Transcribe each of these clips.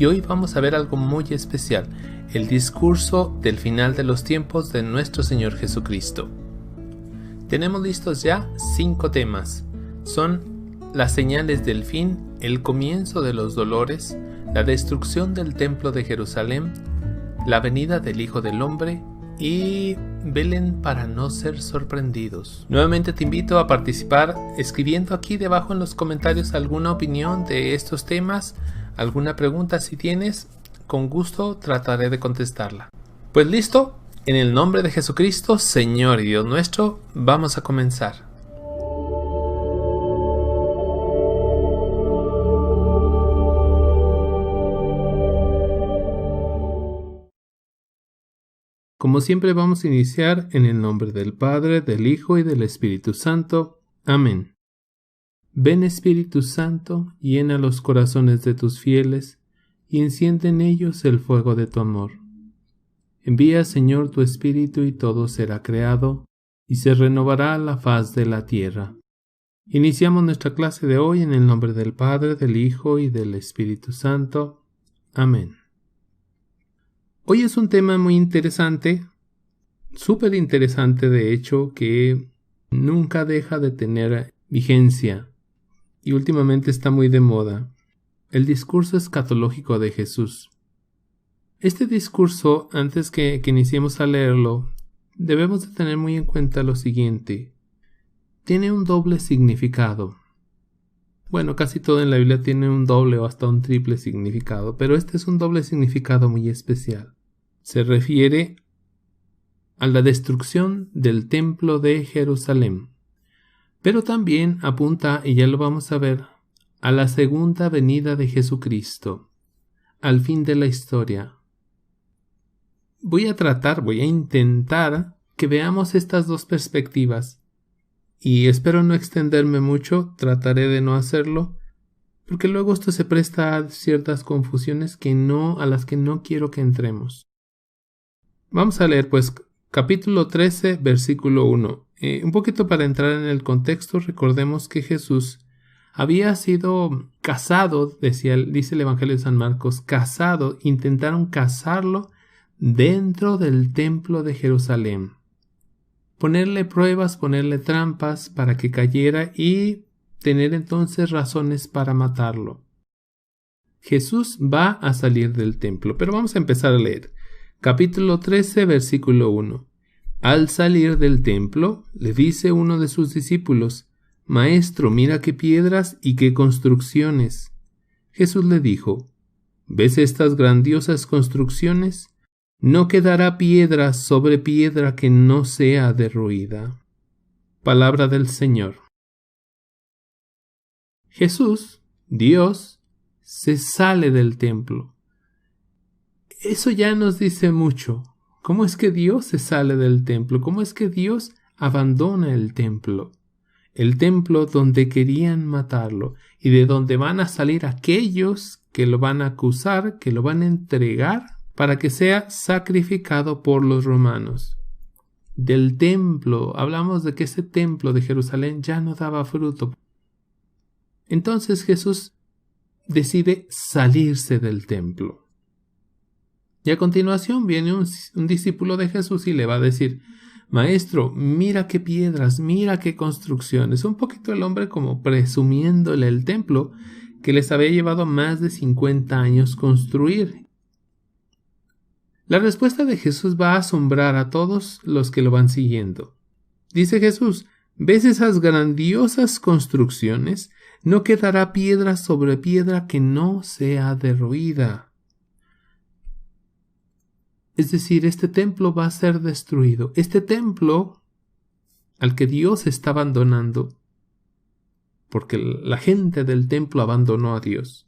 Y hoy vamos a ver algo muy especial, el discurso del final de los tiempos de nuestro Señor Jesucristo. Tenemos listos ya 5 temas. Son las señales del fin, el comienzo de los dolores, la destrucción del templo de Jerusalén, la venida del Hijo del Hombre y velen para no ser sorprendidos. Nuevamente te invito a participar escribiendo aquí debajo en los comentarios alguna opinión de estos temas, alguna pregunta si tienes, con gusto trataré de contestarla. Pues listo, en el nombre de Jesucristo, Señor y Dios nuestro, vamos a comenzar. Como siempre vamos a iniciar en el nombre del Padre, del Hijo y del Espíritu Santo. Amén. Ven Espíritu Santo, llena los corazones de tus fieles, y enciende en ellos el fuego de tu amor. Envía, Señor, tu Espíritu y todo será creado, y se renovará la faz de la tierra. Iniciamos nuestra clase de hoy en el nombre del Padre, del Hijo y del Espíritu Santo. Amén. Hoy es un tema muy interesante, súper interesante de hecho, que nunca deja de tener vigencia y últimamente está muy de moda. El discurso escatológico de Jesús. Este discurso, antes que iniciemos a leerlo, debemos de tener muy en cuenta lo siguiente. Tiene un doble significado. Bueno, casi todo en la Biblia tiene un doble o hasta un triple significado, pero este es un doble significado muy especial. Se refiere a la destrucción del templo de Jerusalén, pero también apunta, y ya lo vamos a ver, a la segunda venida de Jesucristo, al fin de la historia. Voy a intentar que veamos estas dos perspectivas, y espero no extenderme mucho, trataré de no hacerlo, porque luego esto se presta a ciertas confusiones a las que no quiero que entremos. Vamos a leer pues capítulo 13, versículo 1. Un poquito para entrar en el contexto, recordemos que Jesús había sido casado, dice el Evangelio de San Marcos, casado, intentaron casarlo dentro del templo de Jerusalén. Ponerle pruebas, ponerle trampas para que cayera y tener entonces razones para matarlo. Jesús va a salir del templo, pero vamos a empezar a leer. Capítulo 13, versículo 1. Al salir del templo, le dice uno de sus discípulos: Maestro, mira qué piedras y qué construcciones. Jesús le dijo: ¿Ves estas grandiosas construcciones? No quedará piedra sobre piedra que no sea derruida. Palabra del Señor. Jesús, Dios, se sale del templo. Eso ya nos dice mucho. ¿Cómo es que Dios se sale del templo? ¿Cómo es que Dios abandona el templo? El templo donde querían matarlo y de donde van a salir aquellos que lo van a acusar, que lo van a entregar para que sea sacrificado por los romanos. Del templo, hablamos de que ese templo de Jerusalén ya no daba fruto. Entonces Jesús decide salirse del templo. Y a continuación viene un discípulo de Jesús y le va a decir: Maestro, mira qué piedras, mira qué construcciones. Un poquito el hombre como presumiéndole el templo que les había llevado más de 50 años construir. La respuesta de Jesús va a asombrar a todos los que lo van siguiendo. Dice Jesús: ¿Ves esas grandiosas construcciones? No quedará piedra sobre piedra que no sea derruida. Es decir, este templo va a ser destruido. Este templo al que Dios está abandonando, porque la gente del templo abandonó a Dios.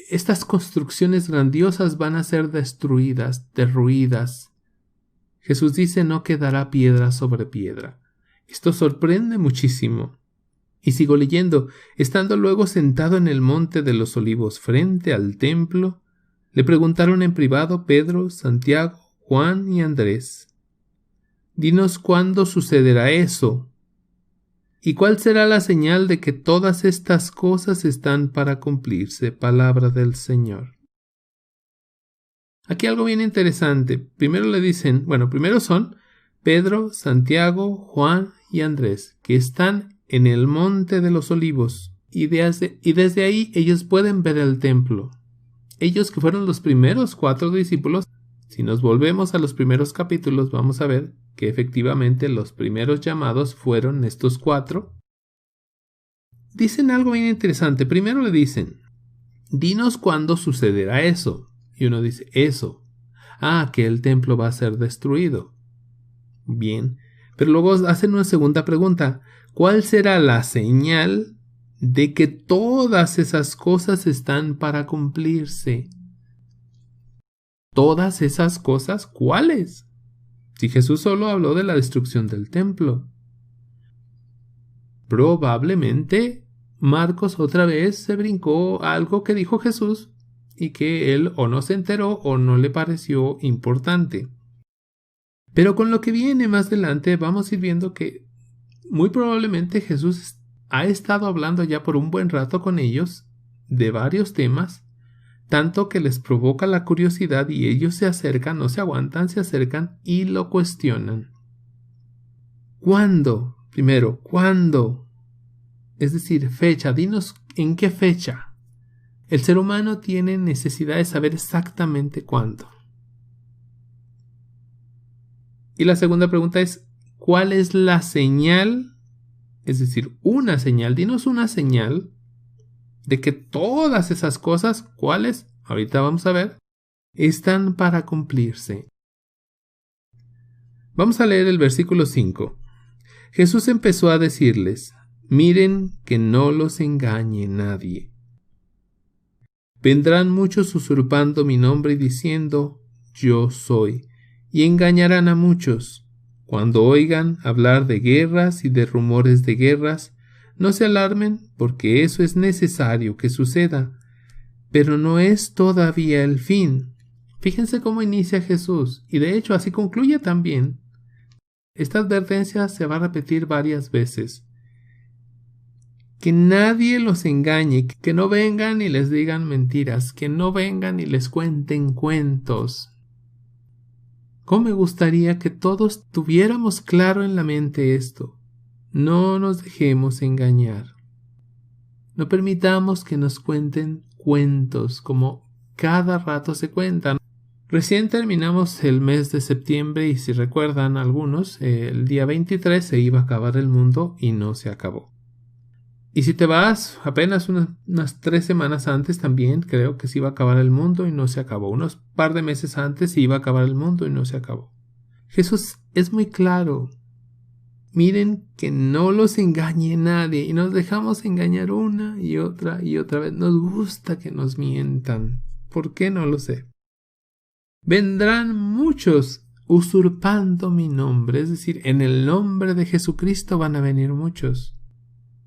Estas construcciones grandiosas van a ser destruidas, derruidas. Jesús dice: no quedará piedra sobre piedra. Esto sorprende muchísimo. Y sigo leyendo: estando luego sentado en el monte de los olivos frente al templo, le preguntaron en privado Pedro, Santiago, Juan y Andrés: Dinos cuándo sucederá eso, y cuál será la señal de que todas estas cosas están para cumplirse. Palabra del Señor. Aquí algo bien interesante. Primero son Pedro, Santiago, Juan y Andrés, que están en el monte de los olivos, y desde ahí ellos pueden ver el templo. Ellos que fueron los primeros 4 discípulos, si nos volvemos a los primeros capítulos, vamos a ver que efectivamente los primeros llamados fueron estos 4. Dicen algo bien interesante. Primero le dicen, dinos cuándo sucederá eso. Y uno dice, eso. Que el templo va a ser destruido. Bien. Pero luego hacen una segunda pregunta. ¿Cuál será la señal de que todas esas cosas están para cumplirse? ¿Todas esas cosas cuáles? Si Jesús solo habló de la destrucción del templo. Probablemente Marcos otra vez se brincó algo que dijo Jesús y que él o no se enteró o no le pareció importante. Pero con lo que viene más adelante vamos a ir viendo que muy probablemente Jesús ha estado hablando ya por un buen rato con ellos de varios temas, tanto que les provoca la curiosidad y ellos se acercan, no se aguantan, se acercan y lo cuestionan. ¿Cuándo? Primero, ¿cuándo? Es decir, fecha. Dinos en qué fecha. El ser humano tiene necesidad de saber exactamente cuándo. Y la segunda pregunta es, ¿cuál es la señal? Es decir, una señal. Dinos una señal de que todas esas cosas, ¿cuáles? Ahorita vamos a ver, están para cumplirse. Vamos a leer el versículo 5. Jesús empezó a decirles, miren que no los engañe nadie. Vendrán muchos usurpando mi nombre y diciendo, yo soy, y engañarán a muchos. Cuando oigan hablar de guerras y de rumores de guerras, no se alarmen, porque eso es necesario que suceda, pero no es todavía el fin. Fíjense cómo inicia Jesús, y de hecho así concluye también. Esta advertencia se va a repetir varias veces. Que nadie los engañe, que no vengan y les digan mentiras, que no vengan y les cuenten cuentos. ¿Cómo me gustaría que todos tuviéramos claro en la mente esto? No nos dejemos engañar. No permitamos que nos cuenten cuentos como cada rato se cuentan. Recién terminamos el mes de septiembre y si recuerdan algunos, el día 23 se iba a acabar el mundo y no se acabó. Y si te vas apenas unas 3 semanas antes también creo que se iba a acabar el mundo y no se acabó. Unos par de meses antes se iba a acabar el mundo y no se acabó. Jesús es muy claro. Miren que no los engañe nadie y nos dejamos engañar una y otra vez. Nos gusta que nos mientan. ¿Por qué? No lo sé. Vendrán muchos usurpando mi nombre, es decir, en el nombre de Jesucristo van a venir muchos.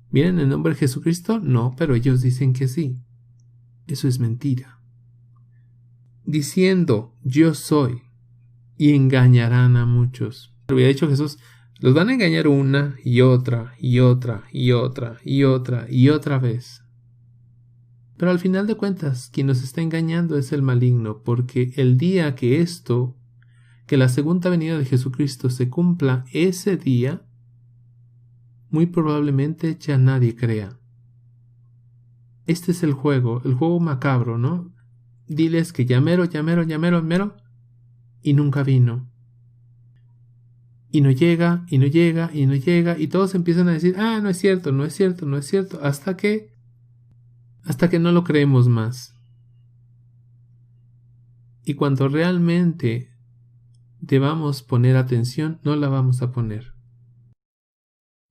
¿Vienen en el nombre de Jesucristo? No, pero ellos dicen que sí. Eso es mentira. Diciendo, yo soy, y engañarán a muchos. Lo había dicho Jesús, los van a engañar una y otra y otra y otra y otra y otra vez. Pero al final de cuentas, quien nos está engañando es el maligno, porque el día que la segunda venida de Jesucristo se cumpla, ese día, muy probablemente ya nadie crea. Este es el juego macabro, ¿no? Diles que ya mero, y nunca vino. Y no llega, y no llega, y no llega, y todos empiezan a decir, no es cierto, no es cierto, no es cierto, hasta que no lo creemos más. Y cuando realmente debamos poner atención, no la vamos a poner.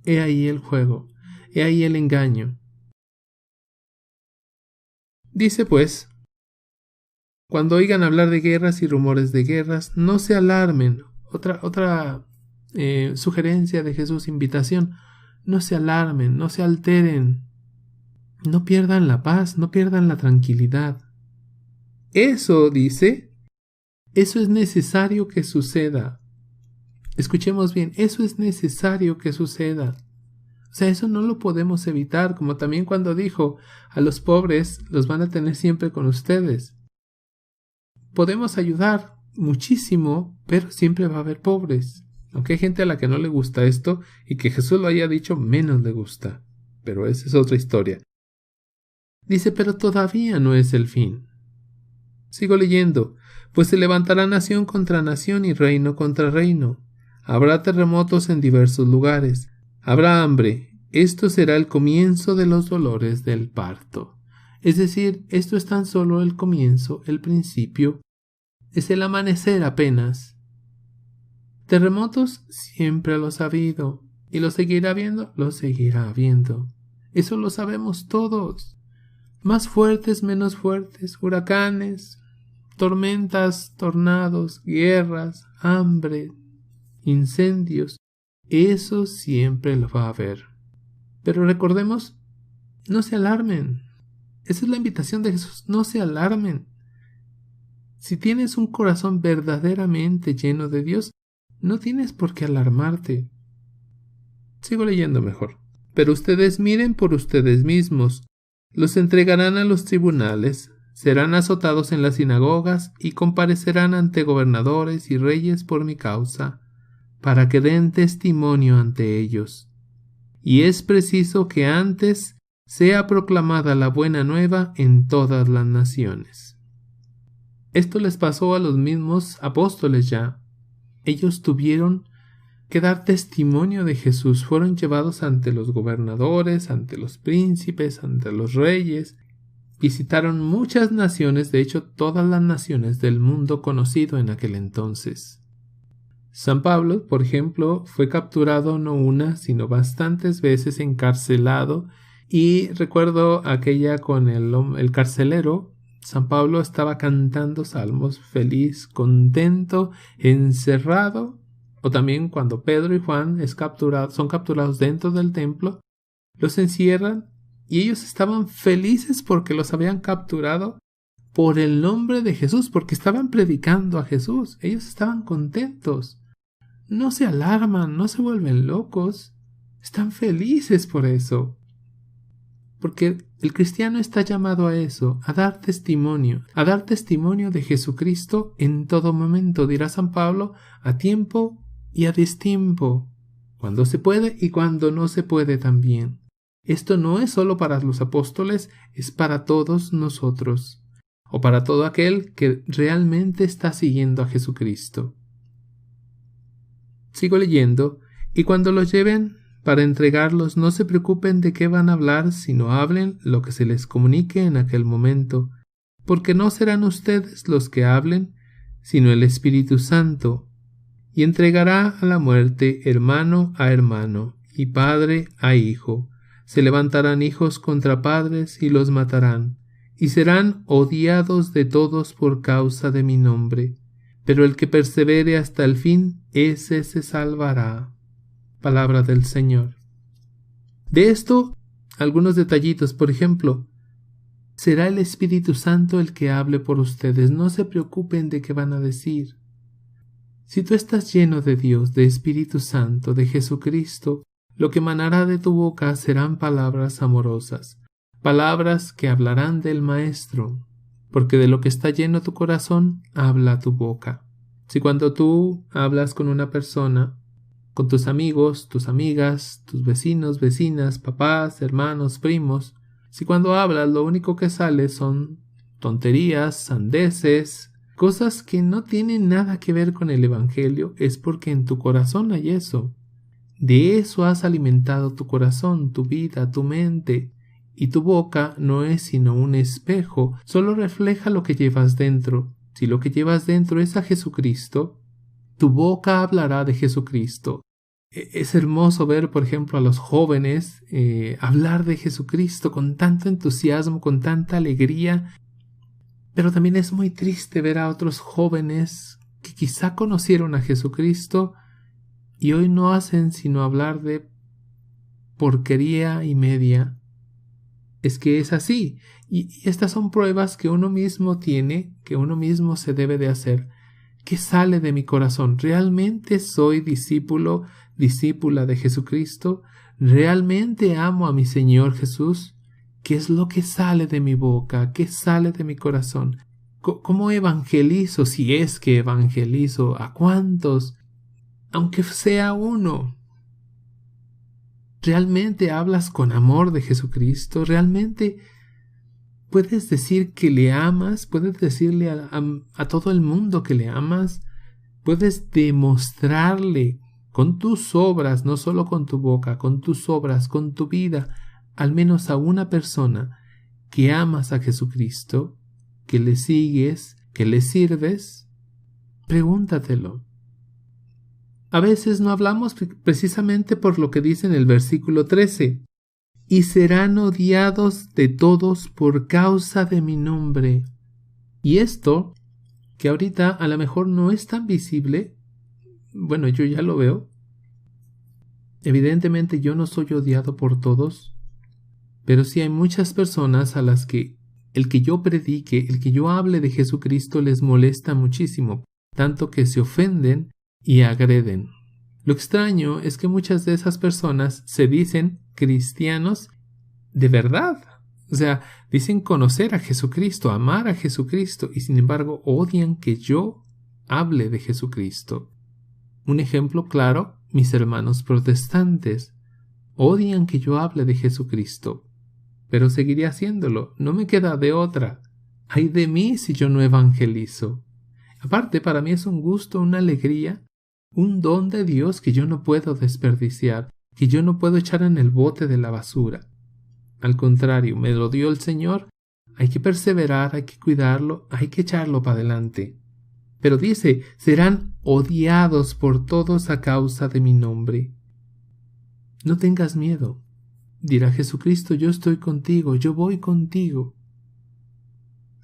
He ahí el juego, he ahí el engaño. Dice pues, cuando oigan hablar de guerras y rumores de guerras, no se alarmen. Otra sugerencia de Jesús, invitación, no se alarmen, no se alteren. No pierdan la paz, no pierdan la tranquilidad. Eso, dice, eso es necesario que suceda. Escuchemos bien, eso es necesario que suceda. O sea, eso no lo podemos evitar, como también cuando dijo, a los pobres los van a tener siempre con ustedes. podemos ayudar muchísimo, pero siempre va a haber pobres. Aunque hay gente a la que no le gusta esto y que Jesús lo haya dicho, menos le gusta. Pero esa es otra historia. Dice, pero todavía no es el fin. Sigo leyendo. Pues se levantará nación contra nación y reino contra reino. Habrá terremotos en diversos lugares. Habrá hambre. Esto será el comienzo de los dolores del parto. Es decir, esto es tan solo el comienzo, el principio. Es el amanecer apenas. Terremotos siempre los ha habido. ¿Y los seguirá habiendo? Los seguirá habiendo. Eso lo sabemos todos. Más fuertes, menos fuertes, huracanes, tormentas, tornados, guerras, hambre, incendios. Eso siempre lo va a haber. Pero recordemos, no se alarmen. Esa es la invitación de Jesús, no se alarmen. Si tienes un corazón verdaderamente lleno de Dios, no tienes por qué alarmarte. Sigo leyendo mejor. Pero ustedes miren por ustedes mismos. Los entregarán a los tribunales, serán azotados en las sinagogas y comparecerán ante gobernadores y reyes por mi causa, para que den testimonio ante ellos. Y es preciso que antes sea proclamada la buena nueva en todas las naciones. Esto les pasó a los mismos apóstoles ya. Ellos tuvieron que dar testimonio de Jesús. Fueron llevados ante los gobernadores, ante los príncipes, ante los reyes. Visitaron muchas naciones, de hecho todas las naciones del mundo conocido en aquel entonces. San Pablo, por ejemplo, fue capturado no una, sino bastantes veces, encarcelado, y recuerdo aquella con el carcelero. San Pablo estaba cantando salmos, feliz, contento, encerrado. O también cuando Pedro y Juan son capturados dentro del templo, los encierran y ellos estaban felices porque los habían capturado por el nombre de Jesús, porque estaban predicando a Jesús. Ellos estaban contentos. No se alarman, no se vuelven locos. Están felices por eso. Porque el cristiano está llamado a eso, a dar testimonio de Jesucristo en todo momento, dirá San Pablo, a tiempo y a destiempo, cuando se puede y cuando no se puede también. Esto no es solo para los apóstoles, es para todos nosotros, o para todo aquel que realmente está siguiendo a Jesucristo. Sigo leyendo, y cuando los lleven para entregarlos, no se preocupen de qué van a hablar, sino hablen lo que se les comunique en aquel momento, porque no serán ustedes los que hablen, sino el Espíritu Santo, y entregará a la muerte hermano a hermano, y padre a hijo. Se levantarán hijos contra padres y los matarán, y serán odiados de todos por causa de mi nombre. Pero el que persevere hasta el fin, ese se salvará. Palabra del Señor. De esto, algunos detallitos. Por ejemplo, será el Espíritu Santo el que hable por ustedes. No se preocupen de qué van a decir. Si tú estás lleno de Dios, de Espíritu Santo, de Jesucristo, lo que emanará de tu boca serán palabras amorosas, palabras que hablarán del Maestro, porque de lo que está lleno tu corazón, habla tu boca. Si cuando tú hablas con una persona, con tus amigos, tus amigas, tus vecinos, vecinas, papás, hermanos, primos, si cuando hablas lo único que sale son tonterías, sandeces, cosas que no tienen nada que ver con el Evangelio, es porque en tu corazón hay eso. De eso has alimentado tu corazón, tu vida, tu mente. Y tu boca no es sino un espejo, solo refleja lo que llevas dentro. Si lo que llevas dentro es a Jesucristo, tu boca hablará de Jesucristo. Es hermoso ver, por ejemplo, a los jóvenes hablar de Jesucristo con tanto entusiasmo, con tanta alegría. Pero también es muy triste ver a otros jóvenes que quizá conocieron a Jesucristo y hoy no hacen sino hablar de porquería y media. Es que es así, y estas son pruebas que uno mismo tiene, que uno mismo se debe de hacer. ¿Qué sale de mi corazón? ¿Realmente soy discípulo, discípula de Jesucristo? ¿Realmente amo a mi Señor Jesús? ¿Qué es lo que sale de mi boca? ¿Qué sale de mi corazón? ¿Cómo evangelizo? Si es que evangelizo, ¿a cuántos? Aunque sea uno. ¿Realmente hablas con amor de Jesucristo? ¿Realmente puedes decir que le amas? ¿Puedes decirle a todo el mundo que le amas? ¿Puedes demostrarle con tus obras, no solo con tu boca, con tus obras, con tu vida, al menos a una persona que amas a Jesucristo, que le sigues, que le sirves? Pregúntatelo. A veces no hablamos precisamente por lo que dice en el versículo 13. Y serán odiados de todos por causa de mi nombre. Y esto, que ahorita a lo mejor no es tan visible, bueno, yo ya lo veo. Evidentemente yo no soy odiado por todos, pero sí hay muchas personas a las que el que yo predique, el que yo hable de Jesucristo les molesta muchísimo, tanto que se ofenden y agreden. Lo extraño es que muchas de esas personas se dicen cristianos de verdad. O sea, dicen conocer a Jesucristo, amar a Jesucristo, y sin embargo odian que yo hable de Jesucristo. Un ejemplo claro, mis hermanos protestantes odian que yo hable de Jesucristo, pero seguiré haciéndolo, no me queda de otra. Ay de mí si yo no evangelizo. Aparte, para mí es un gusto, una alegría, un don de Dios que yo no puedo desperdiciar, que yo no puedo echar en el bote de la basura. Al contrario, me lo dio el Señor, hay que perseverar, hay que cuidarlo, hay que echarlo para adelante. Pero dice, serán odiados por todos a causa de mi nombre. No tengas miedo. Dirá Jesucristo, yo estoy contigo, yo voy contigo.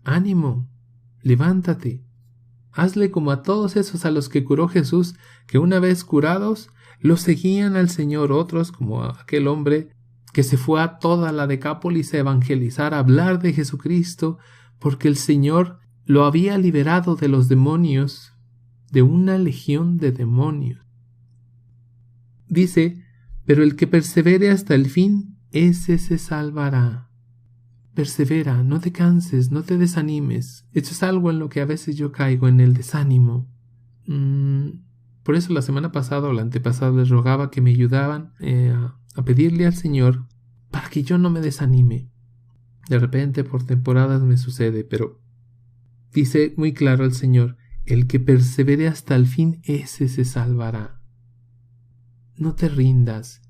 Ánimo, levántate. Hazle como a todos esos a los que curó Jesús, que una vez curados, los seguían al Señor. Otros, como aquel hombre que se fue a toda la Decápolis a evangelizar, a hablar de Jesucristo, porque el Señor lo había liberado de los demonios, de una legión de demonios. Dice, pero el que persevere hasta el fin, ese se salvará. Persevera, no te canses, no te desanimes. Esto es algo en lo que a veces yo caigo, en el desánimo. Por eso la semana pasada o la antepasada les rogaba que me ayudaban a pedirle al Señor para que yo no me desanime. De repente por temporadas me sucede, pero dice muy claro el Señor, el que persevere hasta el fin, ese se salvará. No te rindas,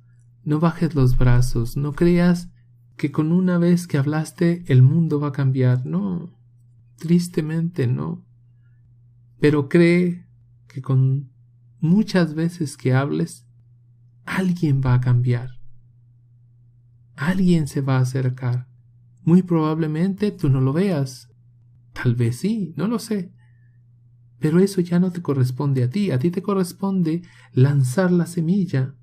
no bajes los brazos, no creas que con una vez que hablaste el mundo va a cambiar. No, tristemente no. Pero cree que con muchas veces que hables, alguien va a cambiar. Alguien se va a acercar. Muy probablemente tú no lo veas. Tal vez sí, no lo sé. Pero eso ya no te corresponde a ti te corresponde lanzar la semilla.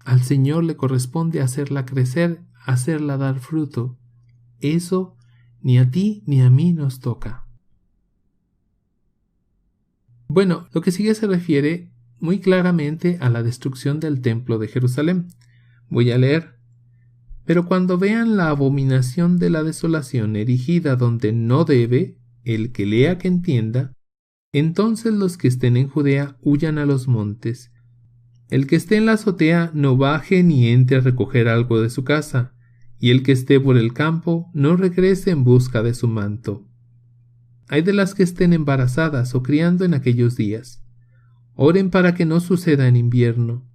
Al Señor le corresponde hacerla crecer, hacerla dar fruto. Eso ni a ti ni a mí nos toca. Bueno, lo que sigue se refiere muy claramente a la destrucción del templo de Jerusalén. Voy a leer. Pero cuando vean la abominación de la desolación erigida donde no debe, el que lea que entienda, entonces los que estén en Judea huyan a los montes. El que esté en la azotea no baje ni entre a recoger algo de su casa, y el que esté por el campo no regrese en busca de su manto. Hay de las que estén embarazadas o criando en aquellos días. Oren para que no suceda en invierno,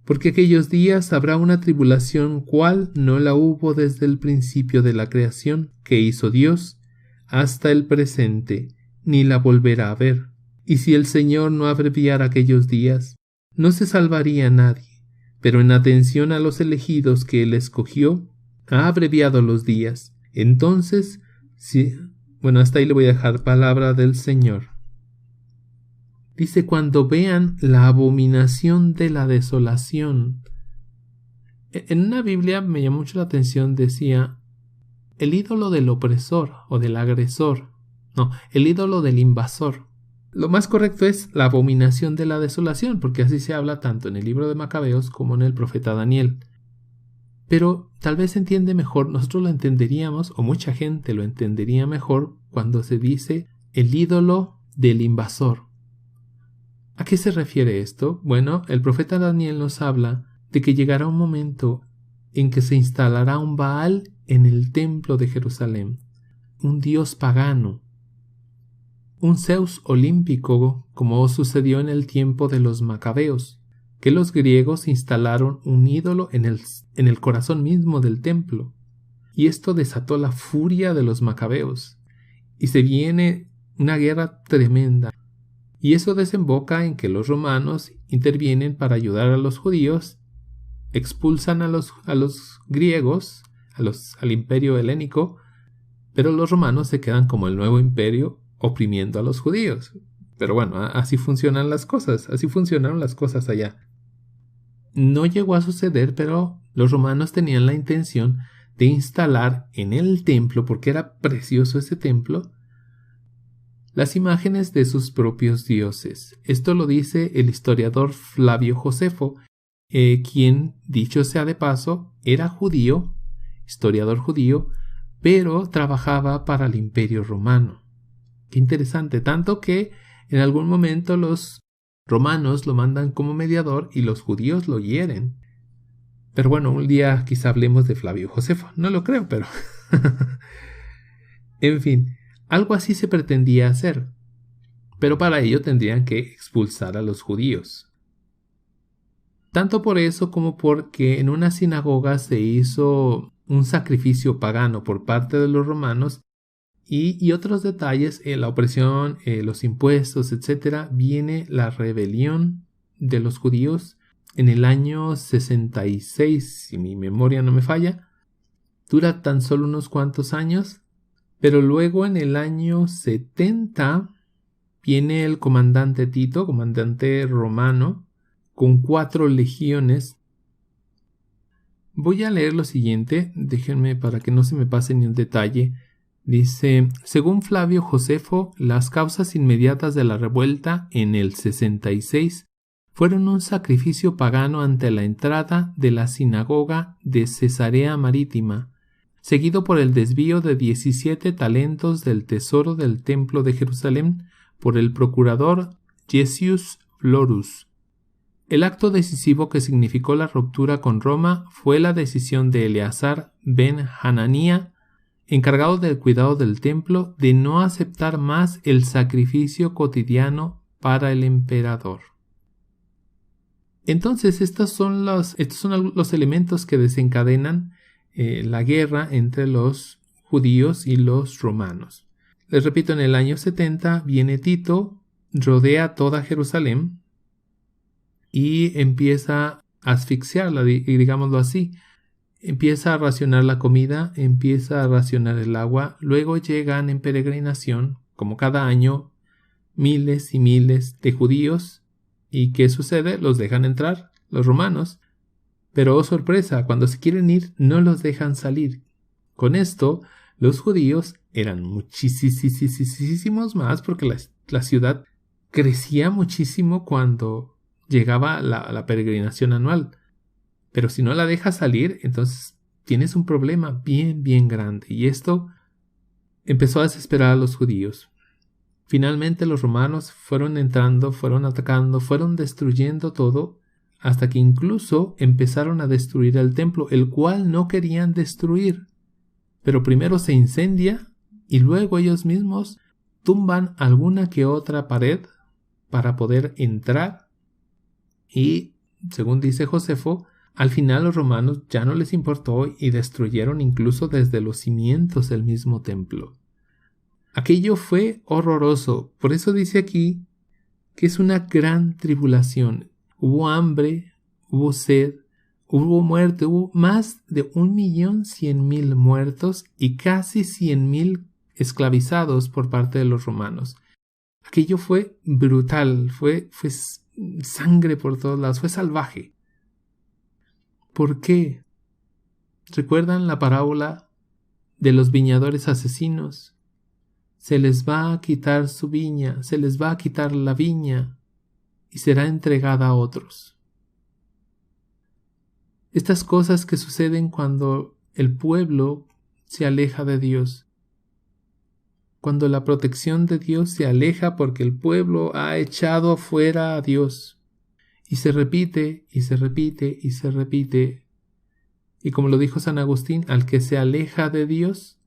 porque aquellos días habrá una tribulación cual no la hubo desde el principio de la creación que hizo Dios hasta el presente, ni la volverá a ver. Y si el Señor no abreviara aquellos días, no se salvaría nadie, pero en atención a los elegidos que Él escogió, ha abreviado los días. Entonces, hasta ahí le voy a dejar palabra del Señor. Dice, cuando vean la abominación de la desolación. En una Biblia me llamó mucho la atención, decía, el ídolo del opresor o del agresor. No, el ídolo del invasor. Lo más correcto es la abominación de la desolación, porque así se habla tanto en el libro de Macabeos como en el profeta Daniel. Pero tal vez se entiende mejor, nosotros lo entenderíamos, o mucha gente lo entendería mejor, cuando se dice el ídolo del invasor. ¿A qué se refiere esto? Bueno, el profeta Daniel nos habla de que llegará un momento en que se instalará un Baal en el templo de Jerusalén, un dios pagano, un Zeus olímpico, como sucedió en el tiempo de los macabeos, que los griegos instalaron un ídolo en el corazón mismo del templo, y esto desató la furia de los macabeos, y se viene una guerra tremenda, y eso desemboca en que los romanos intervienen para ayudar a los judíos, expulsan a los griegos, al imperio helénico, pero los romanos se quedan como el nuevo imperio oprimiendo a los judíos. Pero bueno, así funcionan las cosas, así funcionaron las cosas allá. No llegó a suceder, pero los romanos tenían la intención de instalar en el templo, porque era precioso ese templo, las imágenes de sus propios dioses. Esto lo dice el historiador Flavio Josefo, quien, dicho sea de paso, era judío, historiador judío, pero trabajaba para el Imperio Romano. Qué interesante, tanto que en algún momento los romanos lo mandan como mediador y los judíos lo hieren. Pero bueno, un día quizá hablemos de Flavio Josefo, no lo creo, pero... En fin, algo así se pretendía hacer, pero para ello tendrían que expulsar a los judíos. Tanto por eso como porque en una sinagoga se hizo un sacrificio pagano por parte de los romanos y otros detalles, la opresión, los impuestos, etc. Viene la rebelión de los judíos en el año 66, si mi memoria no me falla. Dura tan solo unos cuantos años, pero luego en el año 70 viene el comandante Tito, comandante romano, con 4 legiones. Voy a leer lo siguiente, déjenme para que no se me pase ni un detalle. Dice, según Flavio Josefo, las causas inmediatas de la revuelta en el 66 fueron un sacrificio pagano ante la entrada de la sinagoga de Cesarea Marítima, seguido por el desvío de 17 talentos del tesoro del templo de Jerusalén por el procurador Gessius Florus. El acto decisivo que significó la ruptura con Roma fue la decisión de Eleazar ben Hananía, encargado del cuidado del templo, de no aceptar más el sacrificio cotidiano para el emperador. Entonces, estos son los elementos que desencadenan la guerra entre los judíos y los romanos. Les repito, en el año 70 viene Tito, rodea toda Jerusalén y empieza a asfixiarla, digámoslo así. Empieza a racionar la comida, empieza a racionar el agua, luego llegan en peregrinación, como cada año, miles y miles de judíos. ¿Y qué sucede? Los dejan entrar, los romanos. Pero, oh sorpresa, cuando se quieren ir, no los dejan salir. Con esto, los judíos eran muchísimos más, porque la ciudad crecía muchísimo cuando llegaba la peregrinación anual. Pero si no la dejas salir, entonces tienes un problema bien grande. Y esto empezó a desesperar a los judíos. Finalmente los romanos fueron entrando, fueron atacando, fueron destruyendo todo, hasta que incluso empezaron a destruir el templo, el cual no querían destruir. Pero primero se incendia y luego ellos mismos tumban alguna que otra pared para poder entrar. Y, según dice Josefo, al final los romanos ya no les importó y destruyeron incluso desde los cimientos el mismo templo. Aquello fue horroroso. Por eso dice aquí que es una gran tribulación. Hubo hambre, hubo sed, hubo muerte, hubo más de 1.100.000 muertos y casi 100.000 esclavizados por parte de los romanos. Aquello fue brutal, fue sangre por todos lados, fue salvaje. ¿Por qué? ¿Recuerdan la parábola de los viñadores asesinos? Se les va a quitar su viña, se les va a quitar la viña y será entregada a otros. Estas cosas que suceden cuando el pueblo se aleja de Dios. Cuando la protección de Dios se aleja porque el pueblo ha echado afuera a Dios. Y se repite, y se repite, y se repite. Y como lo dijo San Agustín, al que se aleja de Dios,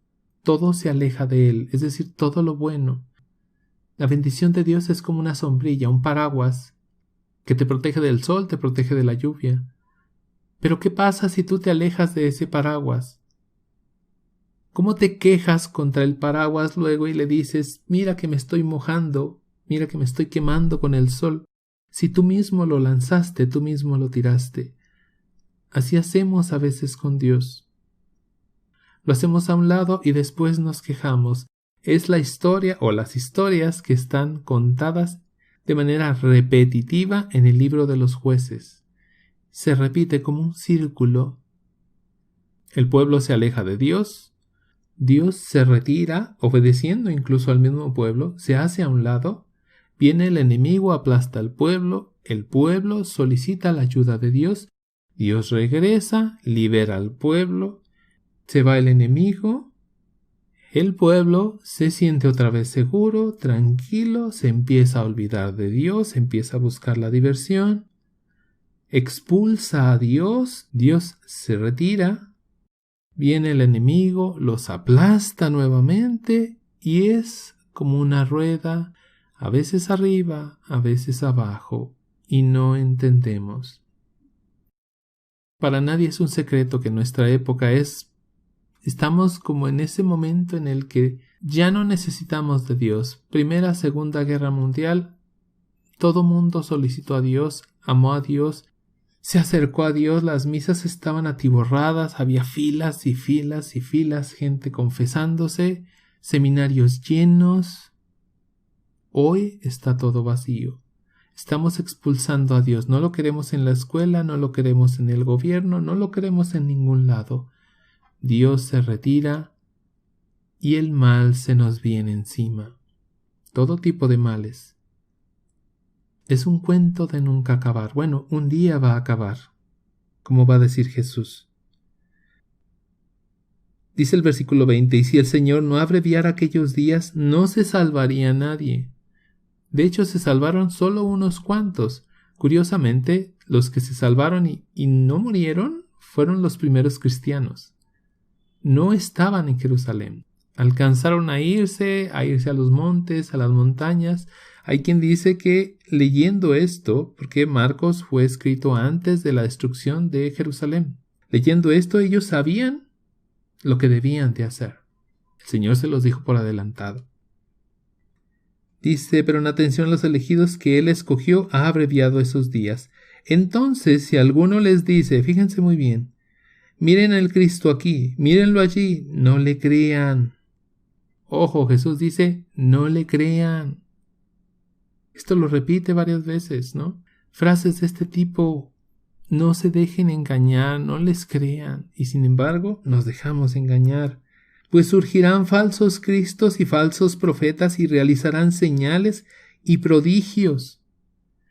todo se aleja de él, es decir, todo lo bueno. La bendición de Dios es como una sombrilla, un paraguas, que te protege del sol, te protege de la lluvia. Pero ¿qué pasa si tú te alejas de ese paraguas? ¿Cómo te quejas contra el paraguas luego y le dices, mira que me estoy mojando, mira que me estoy quemando con el sol? Si tú mismo lo lanzaste, tú mismo lo tiraste. Así hacemos a veces con Dios. Lo hacemos a un lado y después nos quejamos. Es la historia o las historias que están contadas de manera repetitiva en el libro de los jueces. Se repite como un círculo. El pueblo se aleja de Dios. Dios se retira, obedeciendo incluso al mismo pueblo, se hace a un lado. Viene el enemigo, aplasta al pueblo. El pueblo solicita la ayuda de Dios. Dios regresa, libera al pueblo. Se va el enemigo. El pueblo se siente otra vez seguro, tranquilo, se empieza a olvidar de Dios, empieza a buscar la diversión, expulsa a Dios, Dios se retira, viene el enemigo, los aplasta nuevamente y es como una rueda, a veces arriba, a veces abajo, y no entendemos. Para nadie es un secreto que nuestra época estamos como en ese momento en el que ya no necesitamos de Dios. Primera, Segunda Guerra Mundial, todo mundo solicitó a Dios, amó a Dios, se acercó a Dios, las misas estaban atiborradas, había filas y filas y filas, gente confesándose, seminarios llenos. Hoy está todo vacío. Estamos expulsando a Dios. No lo queremos en la escuela, no lo queremos en el gobierno, no lo queremos en ningún lado. Dios se retira y el mal se nos viene encima. Todo tipo de males. Es un cuento de nunca acabar. Bueno, un día va a acabar, como va a decir Jesús. Dice el versículo 20, y si el Señor no abreviara aquellos días, no se salvaría nadie. De hecho, se salvaron solo unos cuantos. Curiosamente, los que se salvaron y no murieron fueron los primeros cristianos. No estaban en Jerusalén. Alcanzaron a irse a los montes, a las montañas. Hay quien dice que leyendo esto, porque Marcos fue escrito antes de la destrucción de Jerusalén, leyendo esto ellos sabían lo que debían de hacer. El Señor se los dijo por adelantado. Dice, pero en atención a los elegidos que Él escogió, ha abreviado esos días. Entonces, si alguno les dice, fíjense muy bien, miren al Cristo aquí, mírenlo allí, no le crean. Ojo, Jesús dice, no le crean. Esto lo repite varias veces, ¿no? Frases de este tipo, no se dejen engañar, no les crean. Y sin embargo, nos dejamos engañar. Pues surgirán falsos cristos y falsos profetas y realizarán señales y prodigios.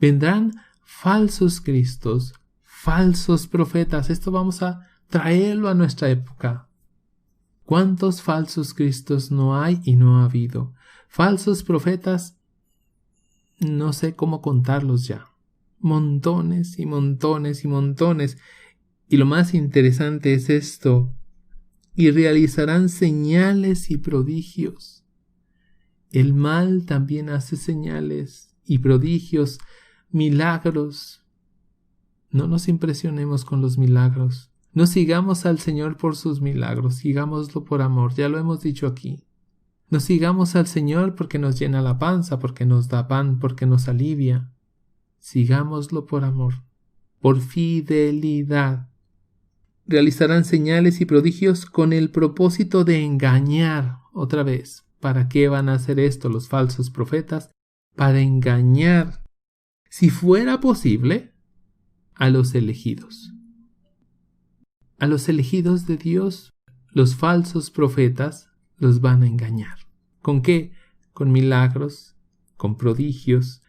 Vendrán falsos cristos, falsos profetas. Esto vamos a traerlo a nuestra época. ¿Cuántos falsos cristos no hay y no ha habido? Falsos profetas, no sé cómo contarlos ya. Montones y montones y montones. Y lo más interesante es esto. Y realizarán señales y prodigios. El mal también hace señales y prodigios, milagros. No nos impresionemos con los milagros. No sigamos al Señor por sus milagros, sigámoslo por amor, ya lo hemos dicho aquí. No sigamos al Señor porque nos llena la panza, porque nos da pan, porque nos alivia. Sigámoslo por amor, por fidelidad. Realizarán señales y prodigios con el propósito de engañar. Otra vez, ¿para qué van a hacer esto los falsos profetas? Para engañar, si fuera posible, a los elegidos. A los elegidos de Dios, los falsos profetas los van a engañar. ¿Con qué? Con milagros, con prodigios,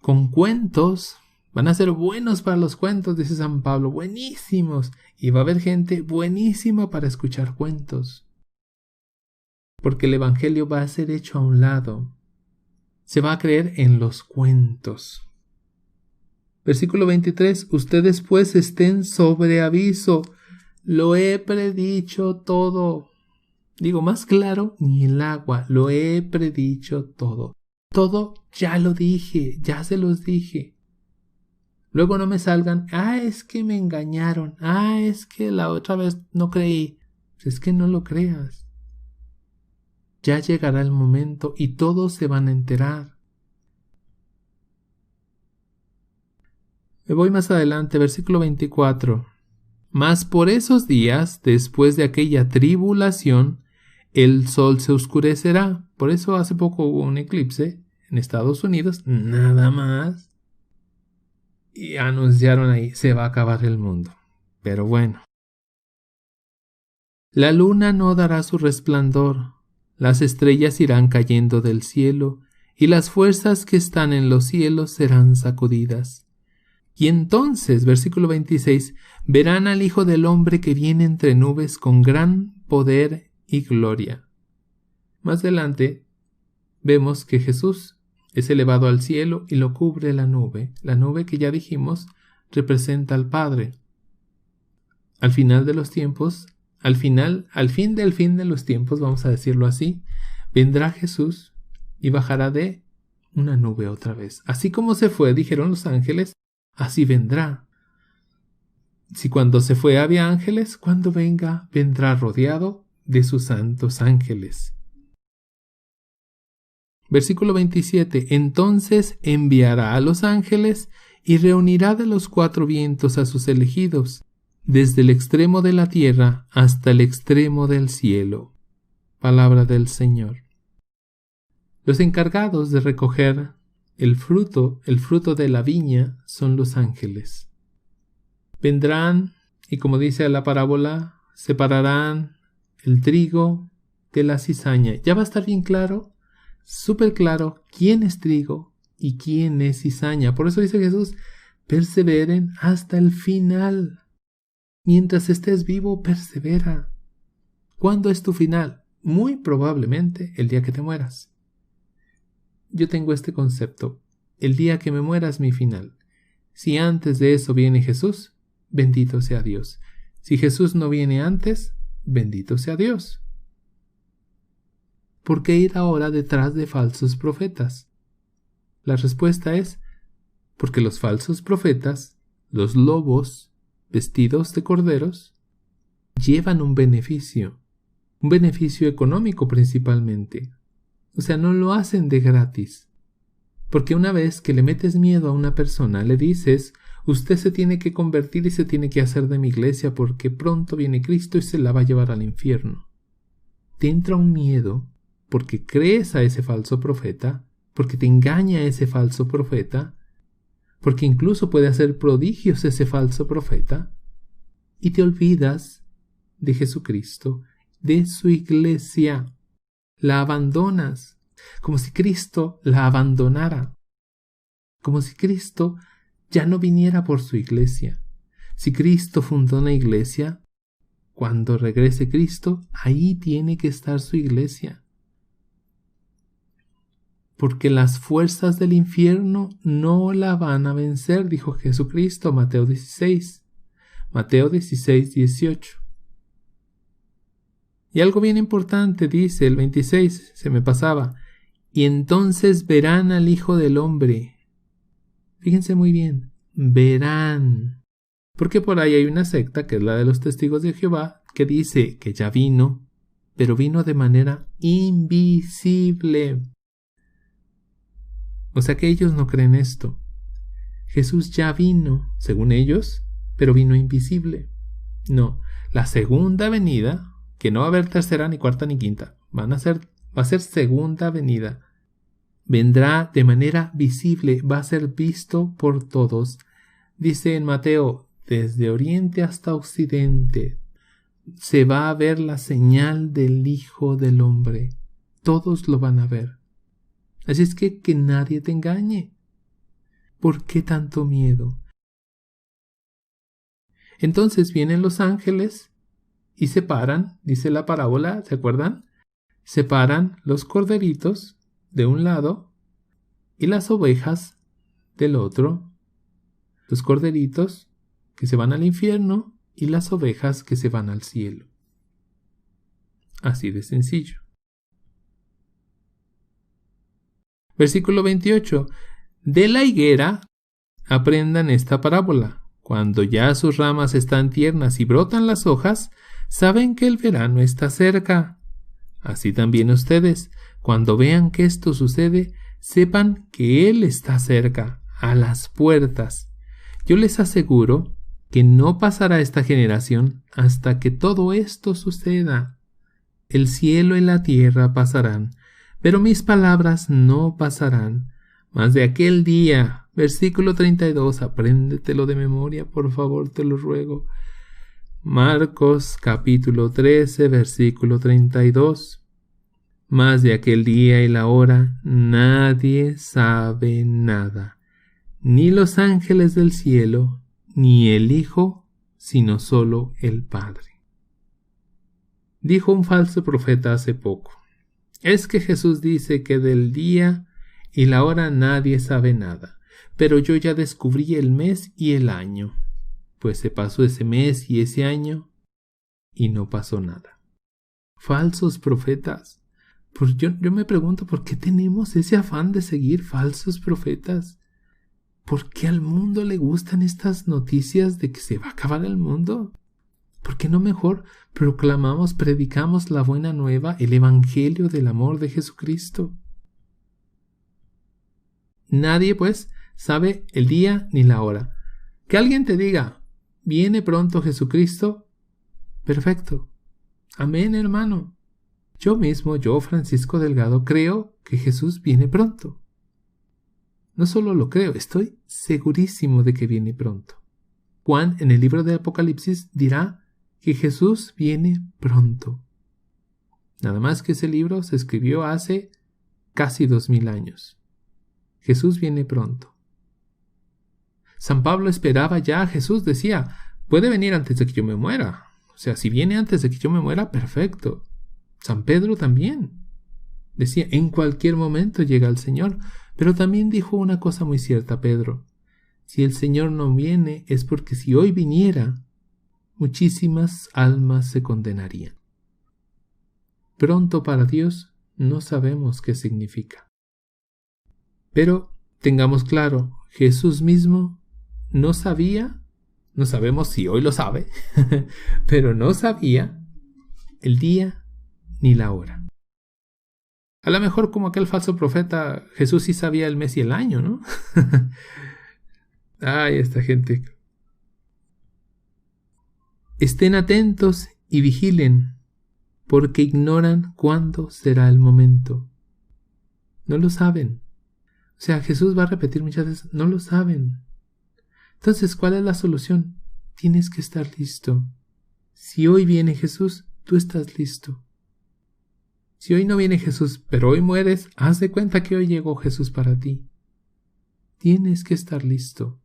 con cuentos, Van a ser buenos para los cuentos, dice San Pablo, buenísimos. Y va a haber gente buenísima para escuchar cuentos. Porque el Evangelio va a ser hecho a un lado. Se va a creer en los cuentos. Versículo 23. Ustedes pues estén sobre aviso. Lo he predicho todo. Digo, más claro, ni el agua. Lo he predicho todo. Todo ya lo dije, ya se los dije. Luego no me salgan, es que me engañaron, es que la otra vez no creí. Pues es que no lo creas. Ya llegará el momento y todos se van a enterar. Me voy más adelante, versículo 24. Mas por esos días, después de aquella tribulación, el sol se oscurecerá. Por eso hace poco hubo un eclipse en Estados Unidos, nada más. Y anunciaron ahí, se va a acabar el mundo. Pero bueno. La luna no dará su resplandor, las estrellas irán cayendo del cielo, y las fuerzas que están en los cielos serán sacudidas. Y entonces, versículo 26, verán al Hijo del Hombre que viene entre nubes con gran poder y gloria. Más adelante, vemos que Jesús es elevado al cielo y lo cubre la nube que ya dijimos representa al Padre. Al final de los tiempos, al fin de los tiempos, vamos a decirlo así, vendrá Jesús y bajará de una nube otra vez. Así como se fue, dijeron los ángeles, así vendrá. Si cuando se fue había ángeles, cuando venga, vendrá rodeado de sus santos ángeles. Versículo 27. Entonces enviará a los ángeles y reunirá de los cuatro vientos a sus elegidos, desde el extremo de la tierra hasta el extremo del cielo. Palabra del Señor. Los encargados de recoger el fruto de la viña, son los ángeles. Vendrán y, como dice la parábola, separarán el trigo de la cizaña. Ya va a estar bien claro, súper claro, quién es trigo y quién es cizaña. Por eso dice Jesús, perseveren hasta el final. Mientras estés vivo, persevera. ¿Cuándo es tu final? Muy probablemente el día que te mueras. Yo tengo este concepto. El día que me muera es mi final. Si antes de eso viene Jesús, bendito sea Dios. Si Jesús no viene antes, bendito sea Dios. ¿Por qué ir ahora detrás de falsos profetas? La respuesta es porque los falsos profetas, los lobos vestidos de corderos, llevan un beneficio económico principalmente. O sea, no lo hacen de gratis. Porque una vez que le metes miedo a una persona, le dices, usted se tiene que convertir y se tiene que hacer de mi iglesia porque pronto viene Cristo y se la va a llevar al infierno. Te entra un miedo porque crees a ese falso profeta, porque te engaña ese falso profeta, porque incluso puede hacer prodigios ese falso profeta, y te olvidas de Jesucristo, de su iglesia. La abandonas, como si Cristo la abandonara, como si Cristo ya no viniera por su iglesia. Si Cristo fundó una iglesia, cuando regrese Cristo, ahí tiene que estar su iglesia. Porque las fuerzas del infierno no la van a vencer, dijo Jesucristo, Mateo 16, 18. Y algo bien importante dice el 26, se me pasaba, y entonces verán al Hijo del Hombre. Fíjense muy bien, verán. Porque por ahí hay una secta, que es la de los Testigos de Jehová, que dice que ya vino, pero vino de manera invisible. O sea que ellos no creen esto. Jesús ya vino, según ellos, pero vino invisible. No, la segunda venida, que no va a haber tercera, ni cuarta, ni quinta, va a ser segunda venida. Vendrá de manera visible, va a ser visto por todos. Dice en Mateo, desde oriente hasta occidente, se va a ver la señal del Hijo del Hombre. Todos lo van a ver. Así es que nadie te engañe. ¿por qué tanto miedo? Entonces vienen los ángeles y separan, dice la parábola, ¿se acuerdan? Separan los corderitos de un lado y las ovejas del otro. Los corderitos que se van al infierno y las ovejas que se van al cielo. Así de sencillo. Versículo 28. De la higuera aprendan esta parábola. Cuando ya sus ramas están tiernas y brotan las hojas, saben que el verano está cerca. Así también ustedes, cuando vean que esto sucede, sepan que Él está cerca, a las puertas. Yo les aseguro que no pasará esta generación hasta que todo esto suceda. El cielo y la tierra pasarán, pero mis palabras no pasarán. Mas de aquel día, versículo 32, apréndetelo de memoria, por favor, te lo ruego. Marcos capítulo 13, versículo 32. Mas de aquel día y la hora nadie sabe nada, ni los ángeles del cielo, ni el Hijo, sino solo el Padre. Dijo un falso profeta hace poco: es que Jesús dice que del día y la hora nadie sabe nada, pero yo ya descubrí el mes y el año. Pues se pasó ese mes y ese año y no pasó nada. Falsos profetas. Pues yo me pregunto, ¿por qué tenemos ese afán de seguir falsos profetas? ¿Por qué al mundo le gustan estas noticias de que se va a acabar el mundo? ¿Por qué no mejor predicamos la buena nueva, el evangelio del amor de Jesucristo? Nadie, pues, sabe el día ni la hora. Que alguien te diga: ¿viene pronto Jesucristo? Perfecto. Amén, hermano. Yo mismo, Francisco Delgado, creo que Jesús viene pronto. No solo lo creo, estoy segurísimo de que viene pronto. Juan, en el libro de Apocalipsis, dirá que Jesús viene pronto. Nada más que ese libro se escribió hace casi 2000 años. Jesús viene pronto. San Pablo esperaba ya a Jesús, decía: puede venir antes de que yo me muera. O sea, si viene antes de que yo me muera, perfecto. San Pedro también decía: en cualquier momento llega el Señor. Pero también dijo una cosa muy cierta Pedro: si el Señor no viene, es porque si hoy viniera, muchísimas almas se condenarían. Pronto para Dios no sabemos qué significa. Pero tengamos claro, Jesús mismo no sabía, no sabemos si hoy lo sabe, pero no sabía el día ni la hora. A lo mejor, como aquel falso profeta, Jesús sí sabía el mes y el año, ¿no? Ay, esta gente. Estén atentos y vigilen, porque ignoran cuándo será el momento. No lo saben. O sea, Jesús va a repetir muchas veces: no lo saben. Entonces, ¿cuál es la solución? Tienes que estar listo. Si hoy viene Jesús, tú estás listo. Si hoy no viene Jesús, pero hoy mueres, haz de cuenta que hoy llegó Jesús para ti. Tienes que estar listo.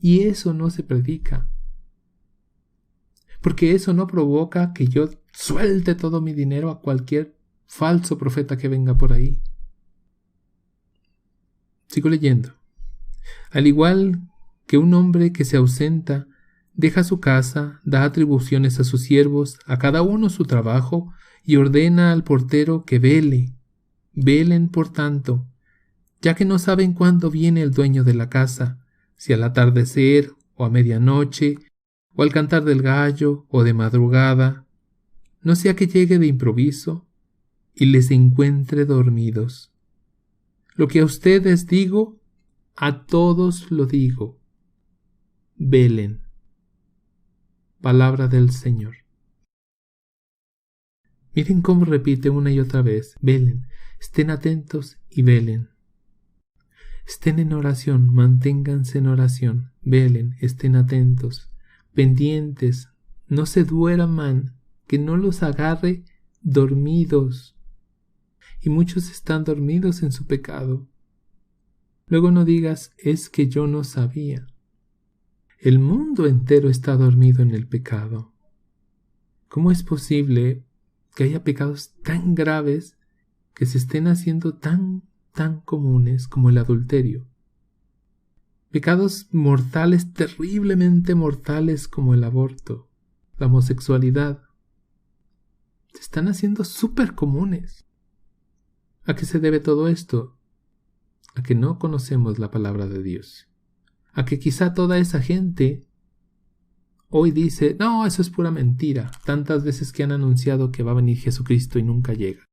Y eso no se predica. Porque eso no provoca que yo suelte todo mi dinero a cualquier falso profeta que venga por ahí. Sigo leyendo. Al igual que un hombre que se ausenta, deja su casa, da atribuciones a sus siervos, a cada uno su trabajo, y ordena al portero que vele. Velen, por tanto, ya que no saben cuándo viene el dueño de la casa, si al atardecer, o a medianoche, o al cantar del gallo, o de madrugada, no sea que llegue de improviso y les encuentre dormidos. Lo que a ustedes digo, a todos lo digo: velen. Palabra del Señor. Miren cómo repite una y otra vez: velen, estén atentos y velen. Estén en oración, manténganse en oración, velen, estén atentos, pendientes, no se duerman, que no los agarre dormidos. Y muchos están dormidos en su pecado. Luego no digas, es que yo no sabía. El mundo entero está dormido en el pecado. ¿Cómo es posible que haya pecados tan graves que se estén haciendo tan comunes como el adulterio? Pecados mortales, terriblemente mortales como el aborto, la homosexualidad, se están haciendo súper comunes. ¿A qué se debe todo esto? A que no conocemos la palabra de Dios. A que quizá toda esa gente hoy dice, no, eso es pura mentira, tantas veces que han anunciado que va a venir Jesucristo y nunca llega.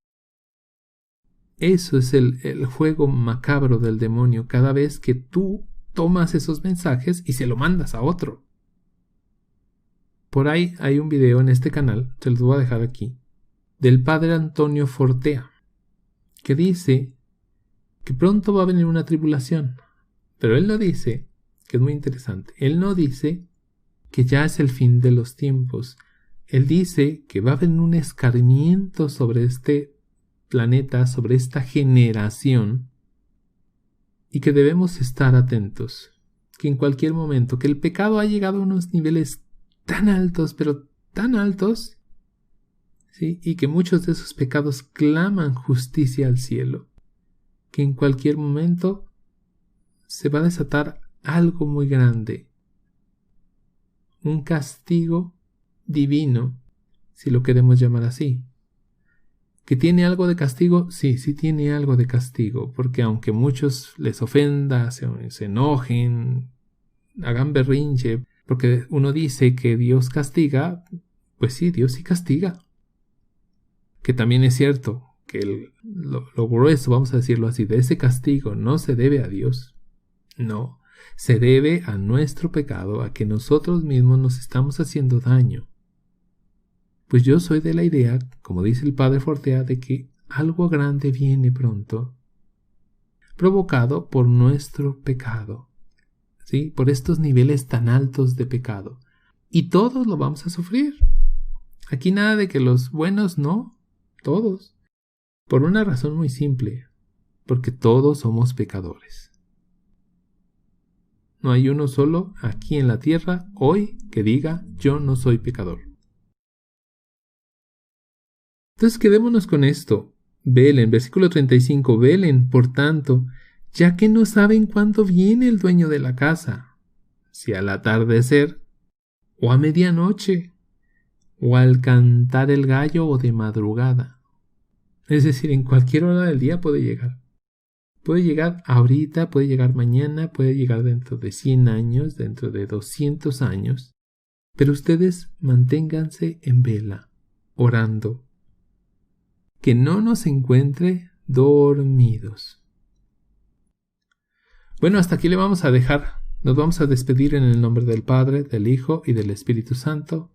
Eso es el juego macabro del demonio cada vez que tú tomas esos mensajes y se lo mandas a otro. Por ahí hay un video en este canal, se los voy a dejar aquí, del padre Antonio Fortea, que dice que pronto va a venir una tribulación. Pero él no dice, que es muy interesante, él no dice que ya es el fin de los tiempos. Él dice que va a haber un escarmiento sobre este planeta, sobre esta generación, y que debemos estar atentos, que en cualquier momento, que el pecado ha llegado a unos niveles tan altos, pero tan altos, ¿sí? Y que muchos de esos pecados claman justicia al cielo, que en cualquier momento se va a desatar algo muy grande, un castigo divino, si lo queremos llamar así. ¿Que tiene algo de castigo? Sí tiene algo de castigo, porque aunque muchos les ofenda, se enojen, hagan berrinche, porque uno dice que Dios castiga, pues sí, Dios sí castiga. Que también es cierto que lo grueso, vamos a decirlo así, de ese castigo no se debe a Dios. No, se debe a nuestro pecado, a que nosotros mismos nos estamos haciendo daño. Pues yo soy de la idea, como dice el padre Fortea, de que algo grande viene pronto, provocado por nuestro pecado, ¿sí? Por estos niveles tan altos de pecado. Y todos lo vamos a sufrir. Aquí nada de que los buenos no, todos. Por una razón muy simple, porque todos somos pecadores. No hay uno solo aquí en la tierra hoy que diga yo no soy pecador. Entonces quedémonos con esto. Velen, versículo 35, velen, por tanto, ya que no saben cuándo viene el dueño de la casa, si al atardecer, o a medianoche, o al cantar el gallo, o de madrugada. Es decir, en cualquier hora del día puede llegar. Puede llegar ahorita, puede llegar mañana, puede llegar dentro de 100 años, dentro de 200 años. Pero ustedes manténganse en vela, orando. Que no nos encuentre dormidos. Bueno, hasta aquí le vamos a dejar. Nos vamos a despedir en el nombre del Padre, del Hijo y del Espíritu Santo.